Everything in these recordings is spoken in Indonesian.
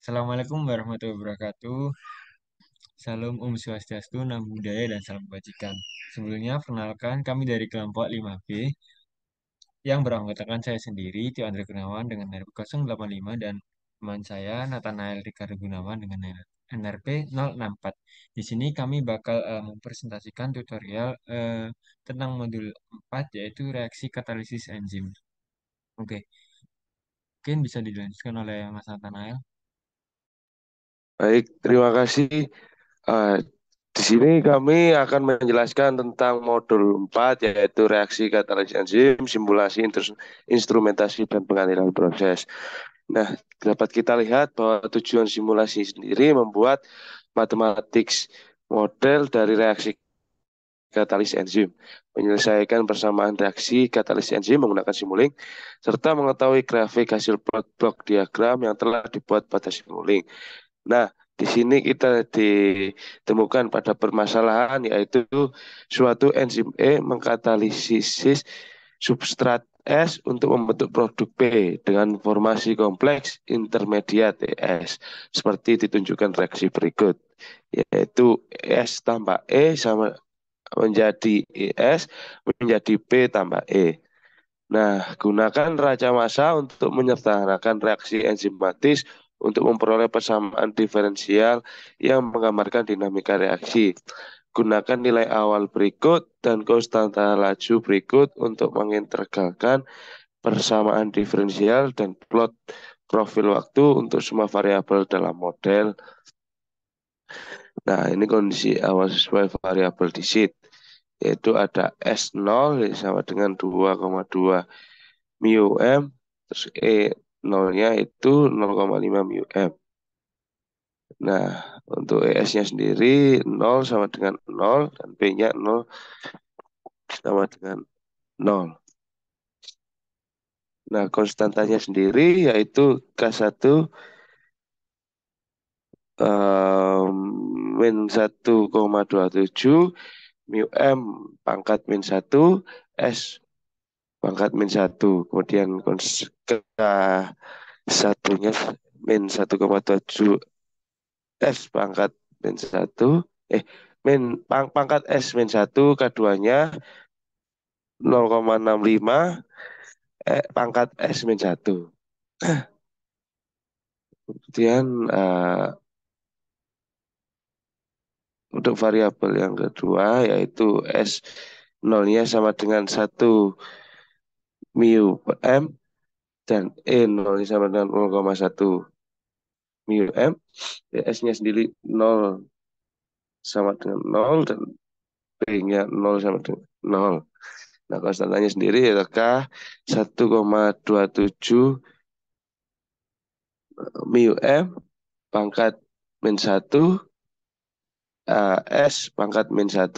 Assalamualaikum warahmatullahi wabarakatuh. Salam Om Swastiastu, Namo Buddhaya, dan salam kebajikan. Sebelumnya, perkenalkan kami dari kelompok 5B yang beranggotakan saya sendiri, Tio Andre Gunawan dengan NRP 085 dan teman saya Nathanael Ricardo Gunawan dengan NRP 064. Di sini kami bakal mempresentasikan tutorial tentang modul 4 yaitu reaksi katalisis enzim. Oke, mungkin bisa dilanjutkan oleh Mas Nathanael. Baik, terima kasih. Eh, di sini kami akan menjelaskan tentang modul 4 yaitu reaksi katalisis enzim, simulasi, instrumentasi, dan pengadilan proses. Nah, dapat kita lihat bahwa tujuan simulasi sendiri membuat matematik model dari reaksi katalisis enzim, menyelesaikan persamaan reaksi katalisis enzim menggunakan simuling, serta mengetahui grafik hasil plot blok diagram yang telah dibuat pada simuling. Nah, di sini kita ditemukan pada permasalahan yaitu suatu enzim E mengkatalisis substrat S untuk membentuk produk B dengan formasi kompleks intermediat ES seperti ditunjukkan reaksi berikut, yaitu S tambah E sama menjadi ES menjadi B tambah E. Nah, gunakan raca massa untuk menyederhanakan reaksi enzimatis untuk memperoleh persamaan diferensial yang menggambarkan dinamika reaksi. Gunakan nilai awal berikut dan konstanta laju berikut untuk mengintegralkan persamaan diferensial dan plot profil waktu untuk semua variabel dalam model. Nah, ini kondisi awal sesuai variabel di sheet, yaitu ada S0 sama dengan 2,2 mu m, terus E0-nya itu 0,5 mu m. Nah, untuk ES-nya sendiri 0 sama dengan 0 dan P-nya 0 sama dengan 0. Nah, konstantanya sendiri yaitu K1 um, min 1,27 mu m pangkat min 1 S pangkat min 1. Kemudian K1-nya min 1,7 S pangkat min 1, eh min pangkat S min 1, K2-nya 0,65 pangkat S min 1. Kemudian untuk variabel yang kedua yaitu S0-nya sama dengan 1 mu m dan E0-nya sama dengan 0,1 mu m. S-nya sendiri 0 sama dengan 0 dan P-nya 0 sama dengan 0. Nah, konstantanya sendiri adalah 1,27 mu m pangkat min 1 S pangkat min 1.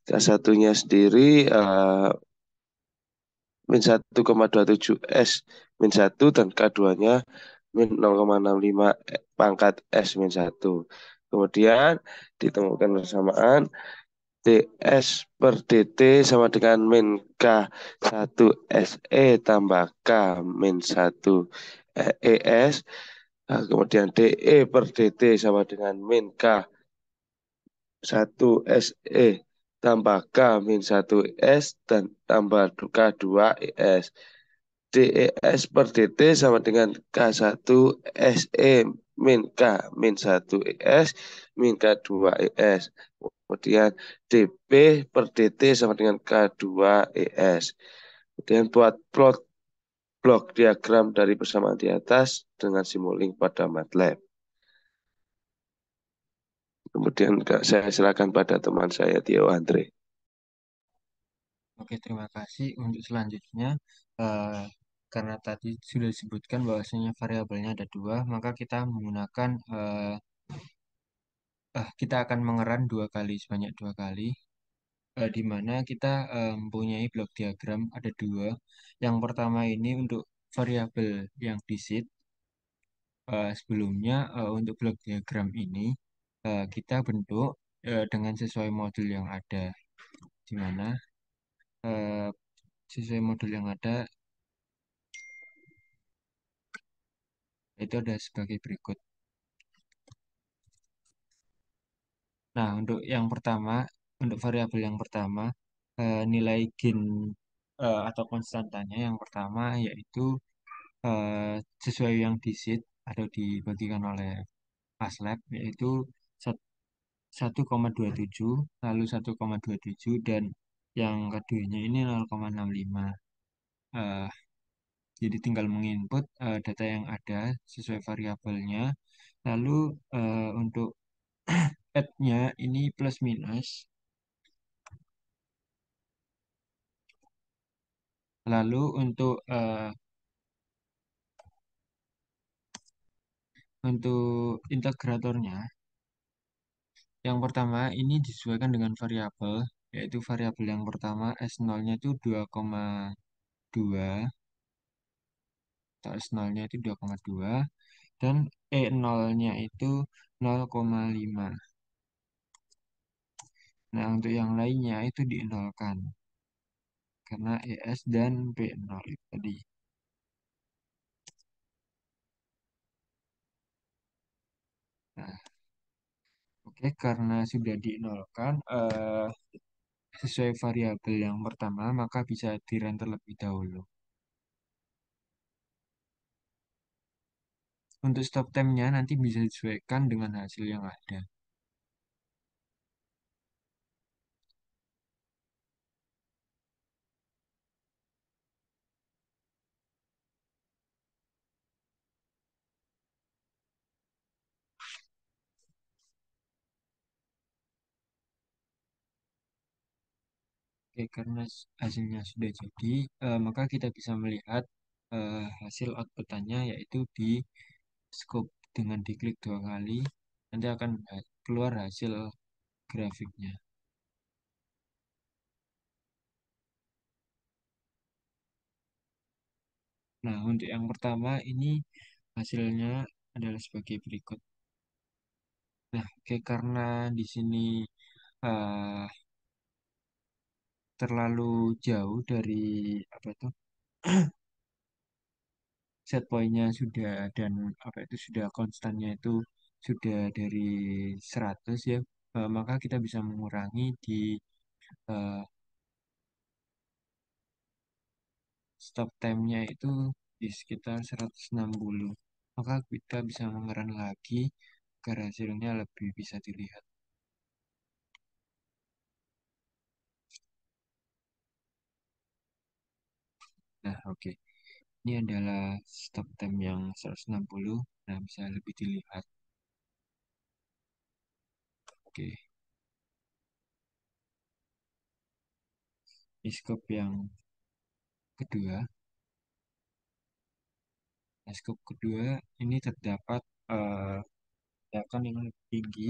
K1-nya sendiri min 1,27 S min 1 dan K2-nya min 0,65 pangkat S min 1. Kemudian ditemukan persamaan DS per DT sama dengan min K1 SE tambah K min 1 ES. Nah, kemudian DE per DT sama dengan min K1 SE tambah K min 1 ES dan tambah K2 ES. DES per DT sama dengan K1 SE min K min 1 ES min K2 ES. Kemudian DP per DT sama dengan K2 ES. Kemudian buat plot blok diagram dari persamaan di atas dengan simuling pada MATLAB. Kemudian saya silakan pada teman saya Tio Andre. Oke, terima kasih. Untuk selanjutnya, eh, karena tadi sudah disebutkan bahwasanya variabelnya ada dua, maka kita menggunakan, kita akan mengeran dua kali, sebanyak dua kali, di mana kita mempunyai blok diagram ada dua. Yang pertama ini untuk variabel yang di sheet. Sebelumnya, untuk blok diagram ini, kita bentuk dengan sesuai modul yang ada, di mana eh, sesuai modul yang ada Itu ada sebagai berikut. Nah, untuk yang pertama, untuk variabel yang pertama, nilai gain atau konstantanya yang pertama yaitu eh, sesuai yang di sheet atau dibagikan oleh Aslab yaitu 1,27 lalu 1,27 dan yang keduanya ini 0,65. Eh, jadi tinggal menginput data yang ada sesuai variabelnya. Lalu untuk add-nya ini plus minus. Lalu untuk integratornya, yang pertama ini disesuaikan dengan variabel, yaitu variabel yang pertama S0-nya itu 2,2 atau S0-nya itu 2,2 dan E0-nya itu 0,5. Nah, untuk yang lainnya itu dienolkan karena ES dan B0 itu tadi. Nah, oke, karena sudah dienolkan, sesuai variabel yang pertama, maka bisa di-run terlebih dahulu. Untuk stop time-nya nanti bisa disesuaikan dengan hasil yang ada. Oke, karena hasilnya sudah jadi, maka kita bisa melihat hasil output-nya yaitu di scope dengan diklik 2 kali, nanti akan keluar hasil grafiknya. Nah, untuk yang pertama ini hasilnya adalah sebagai berikut. Nah, oke, karena di sini eh, terlalu jauh dari apa itu set point-nya sudah dan apa itu sudah konstannya itu sudah dari 100 ya, maka kita bisa mengurangi di eh, stop time-nya itu di sekitar 160. Maka kita bisa mengurangi lagi agar hasilnya lebih bisa dilihat. Nah, oke. Ini adalah stop time yang 160. Nah, bisa lebih dilihat. Oke. Di scope yang kedua, nah, scope kedua ini terdapat eh, ledakan yang lebih tinggi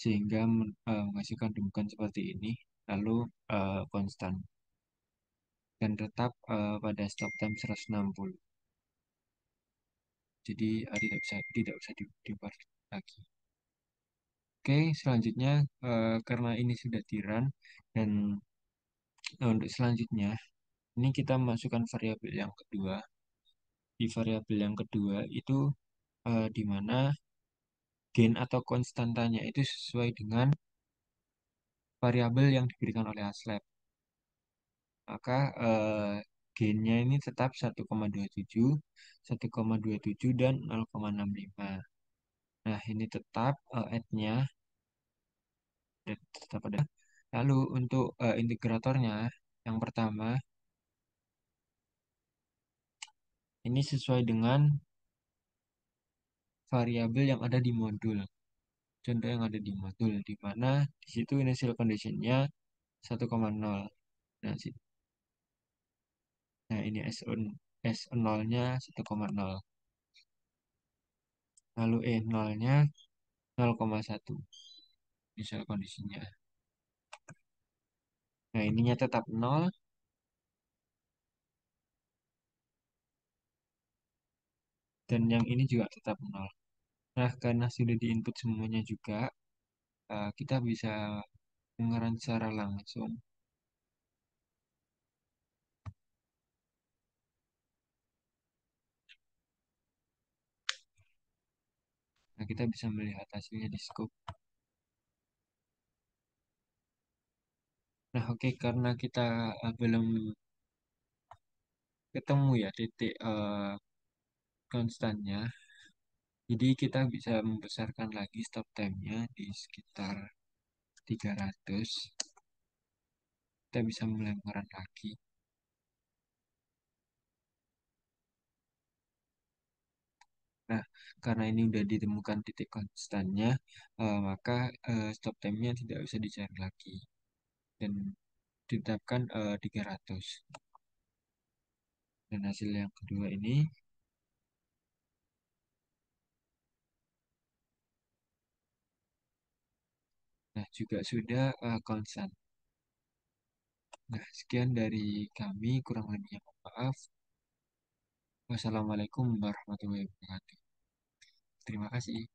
sehingga menghasilkan demikian seperti ini, lalu konstan dan tetap pada stop time 160. Jadi tidak bisa diubah lagi. Oke, selanjutnya karena ini sudah di run dan untuk selanjutnya ini kita masukkan variabel yang kedua. Di variabel yang kedua itu di mana gain atau konstantanya itu sesuai dengan variabel yang diberikan oleh Haslab. Maka gainnya ini tetap 1,27, 1,27 dan 0,65. Nah, ini tetap add-nya tetap ada. Lalu untuk integratornya yang pertama ini sesuai dengan variabel yang ada di modul. Contoh yang ada di modul di mana di situ initial conditionnya 1,0. Nah, nah ini S0-nya 1,0. Lalu E0-nya 0,1 initial conditionnya. Nah, ininya tetap 0 dan yang ini juga tetap 0. Nah, karena sudah diinput semuanya juga, kita bisa mengerang secara langsung. Nah, kita bisa melihat hasilnya di scope. Nah, oke, karena kita belum ketemu ya titik konstannya, jadi kita bisa membesarkan lagi stop time-nya di sekitar 300. Kita bisa mulai mengeran lagi. Nah, karena ini sudah ditemukan titik konstannya, maka stop time-nya tidak usah dicari lagi. Dan ditetapkan 300. Dan hasil yang kedua ini, nah juga sudah konstan. Nah, sekian dari kami, kurang lebihnya mohon maaf. Wassalamualaikum warahmatullahi wabarakatuh. Terima kasih.